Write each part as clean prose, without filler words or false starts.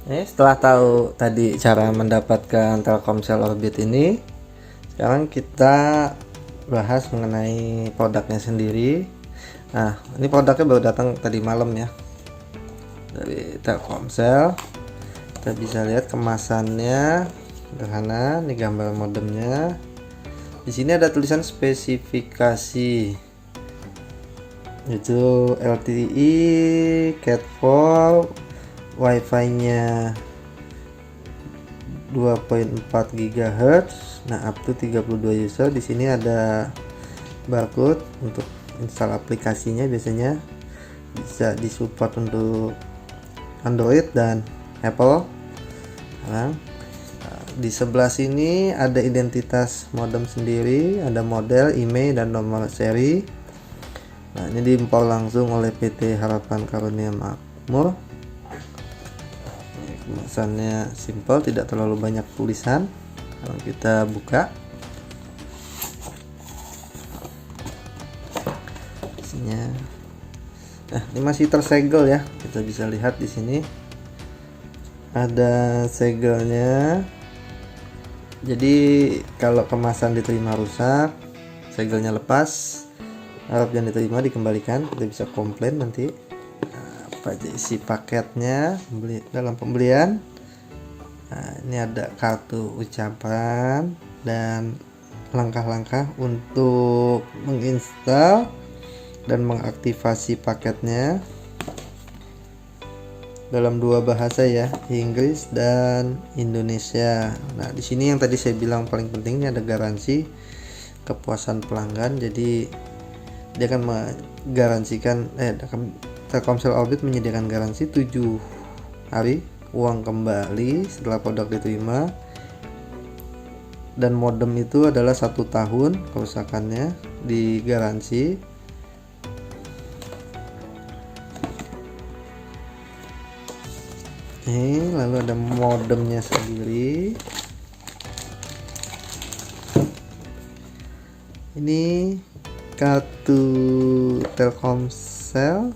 Setelah tahu tadi cara mendapatkan Telkomsel Orbit ini, sekarang kita bahas mengenai produknya sendiri. Nah, ini produknya baru datang tadi malam ya dari Telkomsel. Kita bisa lihat kemasannya sederhana. Ini gambar modemnya. Di sini ada tulisan spesifikasi, itu LTE Cat 4, Wi-Fi-nya 2.4 GHz. Nah, up to 32 user. Di sini ada barcode untuk install aplikasinya, biasanya bisa disupport untuk Android dan Apple. Nah, di sebelah sini ada identitas modem sendiri, ada model, email, dan nomor seri. Nah, ini diimpor langsung oleh PT Harapan Karunia Makmur. Kemasannya simple, tidak terlalu banyak tulisan. Kalau kita buka, isinya, ini masih tersegel ya. Kita bisa lihat di sini ada segelnya. Jadi kalau kemasan diterima rusak, segelnya lepas, harap yang diterima dikembalikan. Kita bisa komplain nanti. Apa aja isi paketnya dalam pembelian. Nah, ini ada kartu ucapan dan langkah-langkah untuk menginstal dan mengaktifasi paketnya dalam dua bahasa ya, Inggris dan Indonesia. Nah, di sini yang tadi saya bilang paling pentingnya ada garansi kepuasan pelanggan. Jadi dia akan menggaransikan Telkomsel Orbit menyediakan garansi 7 hari uang kembali setelah produk diterima, dan modem itu adalah 1 tahun kerusakannya digaransi. Lalu ada modemnya sendiri. Ini kartu Telkomsel.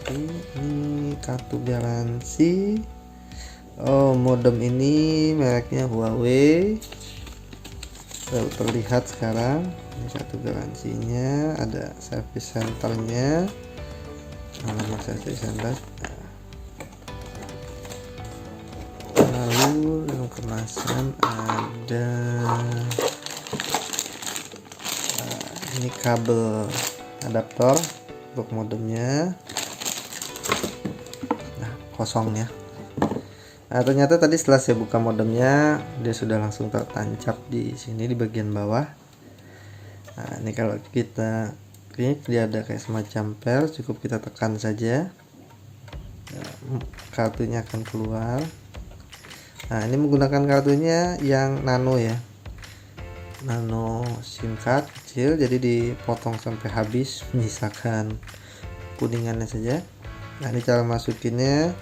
Ini kartu garansi. Modem ini mereknya Huawei. Baru terlihat sekarang. Ini kartu garansinya, ada service centernya, alamat service center. Lalu dalam kemasan ada ini kabel adaptor untuk modemnya. Kosong ya. Nah, ternyata tadi setelah saya buka modemnya, dia sudah langsung tertancap di sini di bagian bawah. Nah, ini kalau kita klik, dia ada kayak semacam per, cukup kita tekan saja. Kartunya akan keluar. Nah, ini menggunakan kartunya yang nano ya. Nano SIM card kecil, jadi dipotong sampai habis, menyisakan kuningannya saja. Nah, ini cara masukinnya.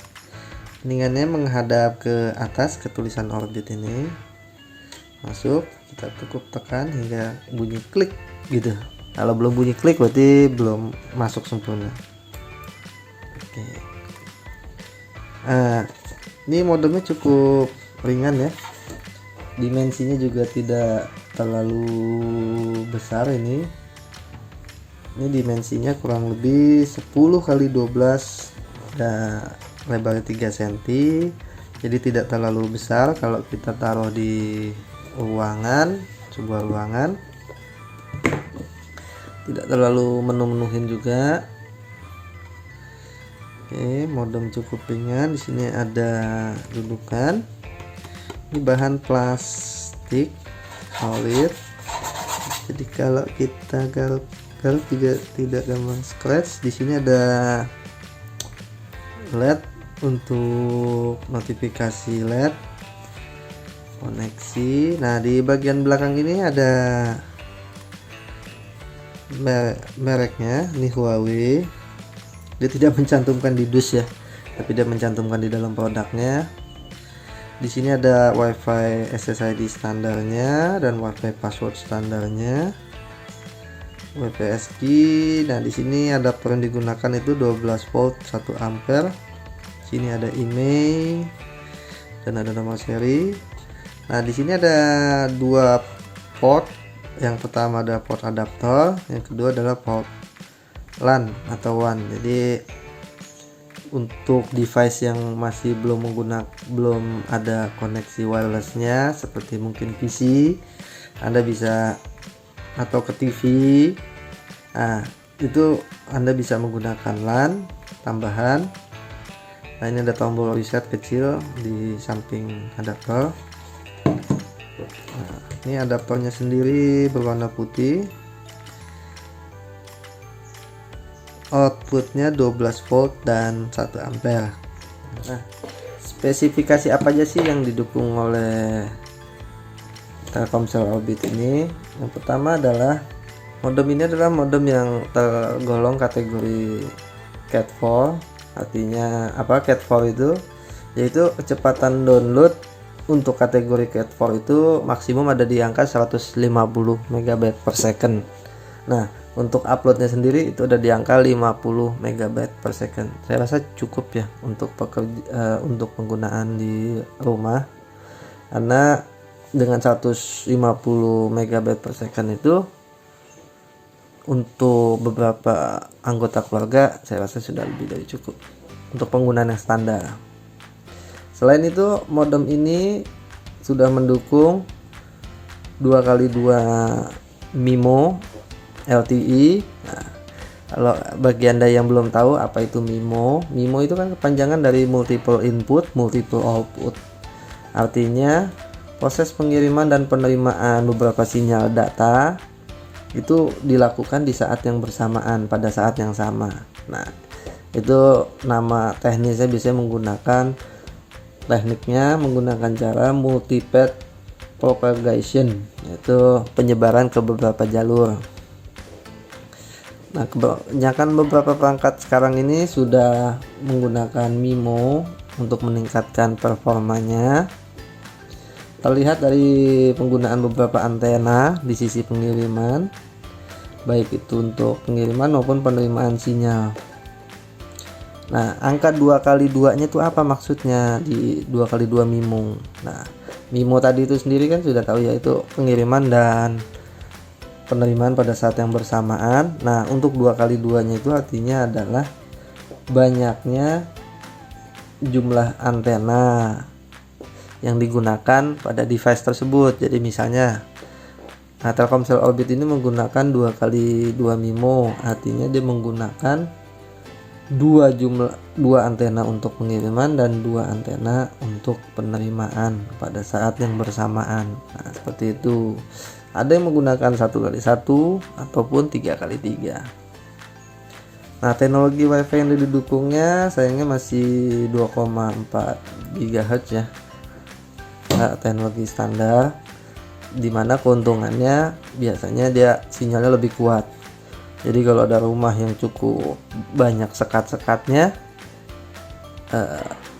Kuningannya menghadap ke atas ke tulisan Orbit ini. Masuk, kita cukup tekan hingga bunyi klik gitu. Kalau belum bunyi klik berarti belum masuk sempurna. Oke. Nah, ini modemnya cukup ringan ya. Dimensinya juga tidak terlalu besar ini. Ini dimensinya kurang lebih 10 kali 12 dan lebarnya 3 cm. Jadi tidak terlalu besar kalau kita taruh di ruangan, sebuah ruangan. Tidak terlalu menu-menuhin juga. Oke, modem cukup ringan. Di sini ada dudukan. Ini bahan plastik solid. Jadi kalau kita garuk juga tidak gampang scratch. Di sini ada LED untuk notifikasi LED, koneksi. Nah, di bagian belakang ini ada mereknya, ini Huawei. Dia tidak mencantumkan di dus ya, tapi dia mencantumkan di dalam produknya. Di sini ada WiFi SSID standarnya dan WiFi password standarnya. WPSG. Nah, di sini adapter yang digunakan itu 12 volt 1 ampere. sini ada email dan ada nomor seri. Nah, di sini ada dua port. Yang pertama ada port adaptor, yang kedua adalah port LAN atau WAN. Jadi untuk device yang masih belum ada koneksi wirelessnya, seperti mungkin PC, Anda bisa, atau ke TV, nah itu Anda bisa menggunakan LAN tambahan. Nah, ini ada tombol reset kecil di samping adaptor. Nah, ini adaptornya sendiri berwarna putih, outputnya 12 volt dan 1 ampere. Nah, spesifikasi apa aja sih yang didukung oleh Telkomsel Orbit ini? Yang pertama adalah modem ini adalah modem yang tergolong kategori Cat 4. Artinya apa Cat 4 itu? Yaitu kecepatan download untuk kategori Cat 4 itu maksimum ada di angka 150 MB per second. Nah, untuk uploadnya sendiri itu ada di angka 50 MB per second. Saya rasa cukup ya untuk untuk penggunaan di rumah, karena dengan 150 MB per second itu untuk beberapa anggota keluarga saya rasa sudah lebih dari cukup untuk penggunaan yang standar. Selain itu, modem ini sudah mendukung 2x2 MIMO LTE. Nah, kalau bagi Anda yang belum tahu apa itu MIMO, MIMO itu kan kepanjangan dari multiple input, multiple output. Artinya, proses pengiriman dan penerimaan beberapa sinyal data itu dilakukan di saat yang bersamaan, pada saat yang sama. Nah, itu nama teknisnya biasanya menggunakan cara multipath propagation, yaitu penyebaran ke beberapa jalur. Nah, kebanyakan beberapa perangkat sekarang ini sudah menggunakan MIMO untuk meningkatkan performanya. Terlihat dari penggunaan beberapa antena di sisi pengiriman, baik itu untuk pengiriman maupun penerimaan sinyal. Nah, angka 2x2 nya itu apa maksudnya di 2x2 MIMO? Nah, MIMO tadi itu sendiri kan sudah tahu, yaitu pengiriman dan penerimaan pada saat yang bersamaan. Nah, untuk 2x2 nya itu artinya adalah banyaknya jumlah antena yang digunakan pada device tersebut. Jadi misalnya, Telkomsel Orbit ini menggunakan 2x2 MIMO, artinya dia menggunakan dua antena untuk pengiriman dan 2 antena untuk penerimaan pada saat yang bersamaan. Nah, seperti itu. Ada yang menggunakan 1x1 ataupun 3x3. Nah, teknologi WiFi yang didukungnya sayangnya masih 2,4 GHz ya. Nah, teknologi standar, dimana keuntungannya biasanya dia sinyalnya lebih kuat. Jadi kalau ada rumah yang cukup banyak sekat-sekatnya,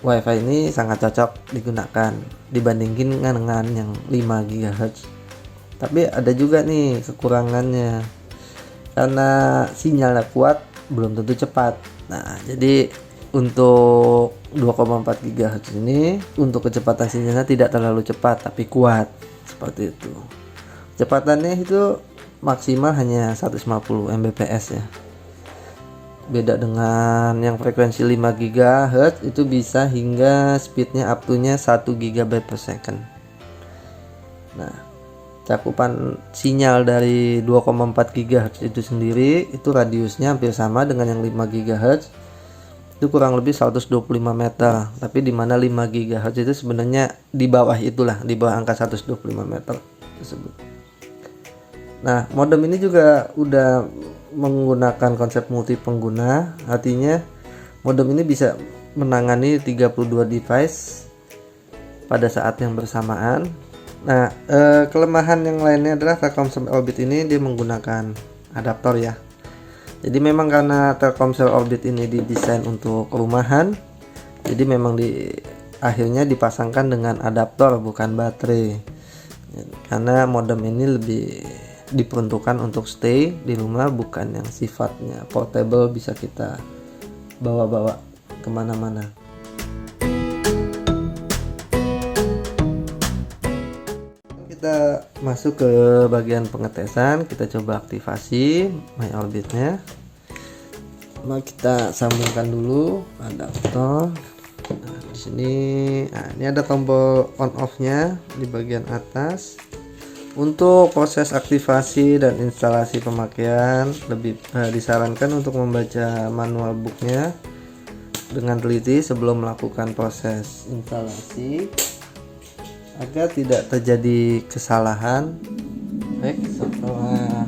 WiFi ini sangat cocok digunakan dibandingin dengan yang 5 GHz. Tapi ada juga nih kekurangannya, karena sinyalnya kuat belum tentu cepat. Nah, jadi untuk 2,4 GHz ini untuk kecepatan sinyalnya tidak terlalu cepat tapi kuat, seperti itu. Kecepatannya itu maksimal hanya 150 Mbps ya. Beda dengan yang frekuensi 5 GHz itu bisa hingga speednya up to nya 1 GB per second. Nah, cakupan sinyal dari 2,4 GHz itu sendiri itu radiusnya hampir sama dengan yang 5 GHz. Itu kurang lebih 125 meter. Tapi di mana 5 GHz itu sebenarnya di bawah itulah, di bawah angka 125 meter tersebut. Nah, modem ini juga udah menggunakan konsep multi pengguna, artinya modem ini bisa menangani 32 device pada saat yang bersamaan. Nah, kelemahan yang lainnya adalah Telkomsel Orbit ini dia menggunakan adaptor ya. Jadi memang karena Telkomsel Orbit ini didesain untuk rumahan, jadi memang akhirnya dipasangkan dengan adaptor bukan baterai. Karena modem ini lebih diperuntukkan untuk stay di rumah, bukan yang sifatnya portable bisa kita bawa-bawa kemana-mana. kita masuk ke bagian pengetesan. Kita coba aktivasi MyOrbitnya. Kita sambungkan dulu adaptor. Nah, di sini, ini ada tombol on off-nya di bagian atas. Untuk proses aktivasi dan instalasi pemakaian lebih disarankan untuk membaca manual booknya dengan teliti sebelum melakukan proses instalasi agar tidak terjadi kesalahan. Baik, setelah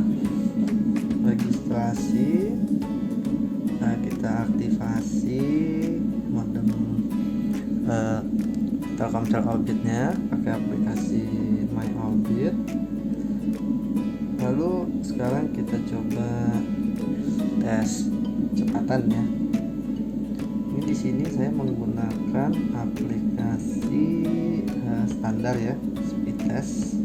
registrasi, kita aktivasi modem Telkomsel Orbitnya pakai aplikasi MyOrbit. Lalu sekarang kita coba tes kecepatan ya. Ini di sini saya menggunakan aplikasi standar ya, speed test.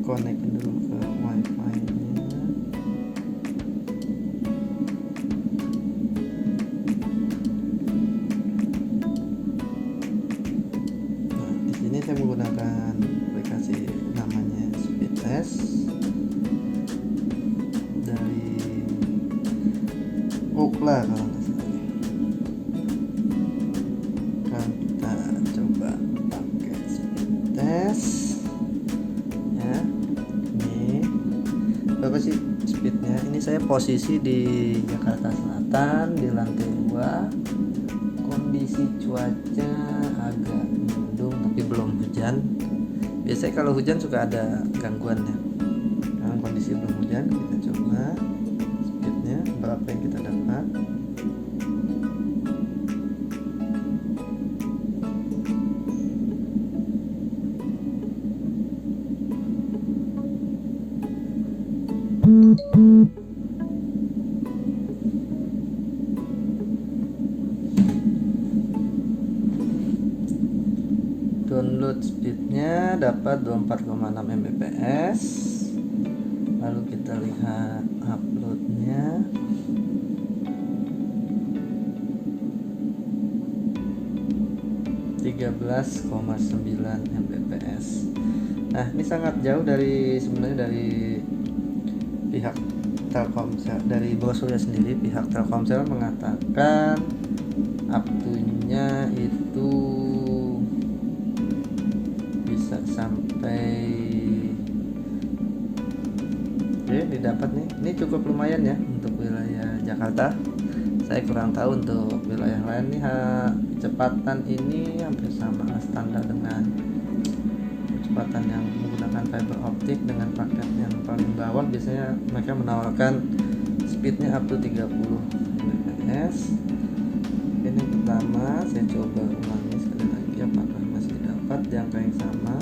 Konekin dulu ke wifi nya. Di sini saya menggunakan aplikasi namanya speed test dari Ookla kalau nggak salah. Kan kita coba pakai speed test ya. Ini berapa sih speednya? Ini saya posisi di Jakarta Selatan di lantai 2. Kondisi cuaca agak mendung tapi belum hujan. Biasanya kalau hujan suka ada gangguannya. Sekarang kondisi belum hujan, kita coba speednya berapa yang kita dapat. Download speednya dapat 24,6 Mbps. Lalu kita lihat uploadnya. (13,9 Mbps). Nah, ini sangat jauh sebenarnya dari pihak Telkomsel, dari brosurnya sendiri. Pihak Telkomsel mengatakan up to-nya itu bisa sampai didapat nih. Ini cukup lumayan ya untuk wilayah Jakarta. Saya kurang tahu untuk wilayah lain nih. Kecepatan ini hampir sama standar dengan kecepatan yang menggunakan fiber optik. Dengan paket yang paling bawah biasanya mereka menawarkan speednya up to 30 Mbps. Ini pertama, saya coba ulangi sekali lagi apakah masih dapat di angka yang sama.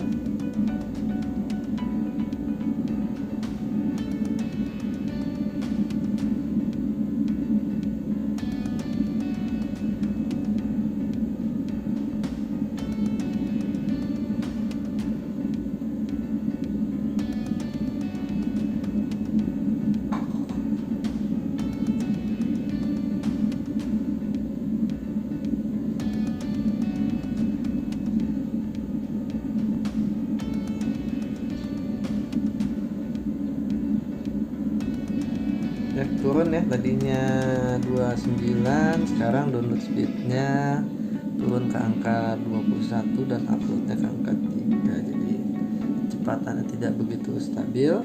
Ya, turun ya, tadinya 29, sekarang download speednya turun ke angka 21 dan uploadnya ke angka 3, jadi kecepatannya tidak begitu stabil.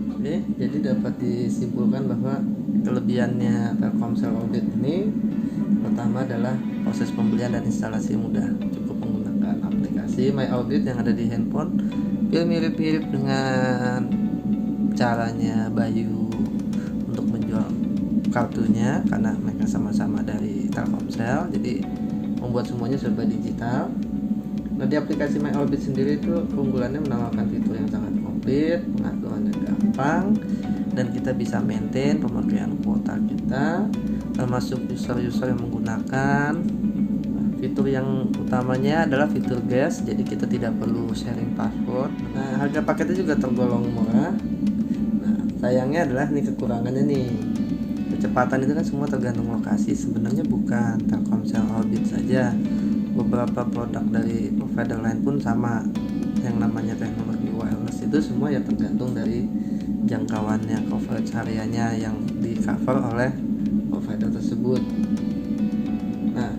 Oke, jadi dapat disimpulkan bahwa kelebihannya Telkomsel Orbit ini pertama adalah proses pembelian dan instalasi mudah, cukup menggunakan aplikasi MyOrbit yang ada di handphone. Mirip-mirip dengan caranya Bayu untuk menjual kartunya, karena mereka sama-sama dari Telkomsel, jadi membuat semuanya serba digital. Nah, di aplikasi MyOrbit sendiri itu keunggulannya menawarkan fitur yang sangat komplit, pengaturannya gampang, dan kita bisa maintain pemakaian kuota kita, termasuk user-user yang menggunakan. Fitur yang utamanya adalah fitur gas, jadi kita tidak perlu sharing password. Nah, harga paketnya juga tergolong murah. Nah, sayangnya adalah nih kekurangannya nih. Kecepatan itu kan semua tergantung lokasi. Sebenarnya bukan Telkomsel Orbit saja, beberapa produk dari provider lain pun sama, yang namanya teknologi wireless itu semua ya tergantung dari jangkauannya, coverage areanya yang di cover oleh provider tersebut. Nah,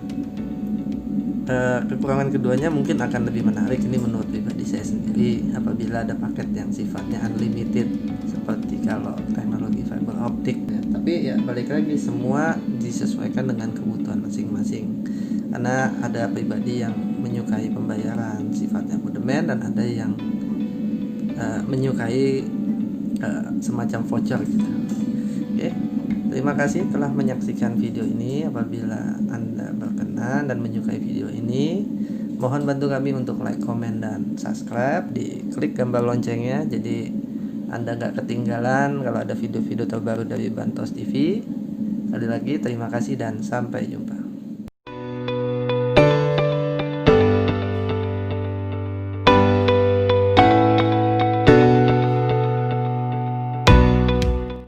kekurangan keduanya mungkin akan lebih menarik, ini menurut pribadi saya sendiri, apabila ada paket yang sifatnya unlimited seperti kalau teknologi fiber optik ya. Tapi ya balik lagi, semua disesuaikan dengan kebutuhan masing-masing, karena ada pribadi yang menyukai pembayaran sifatnya abodemen dan ada yang menyukai semacam voucher gitu. Oke, terima kasih telah menyaksikan video ini. Apabila Anda berkenan dan menyukai video ini, mohon bantu kami untuk like, komen, dan subscribe. Diklik gambar loncengnya, jadi Anda nggak ketinggalan kalau ada video-video terbaru dari Bantos TV. Sekali lagi terima kasih dan sampai jumpa.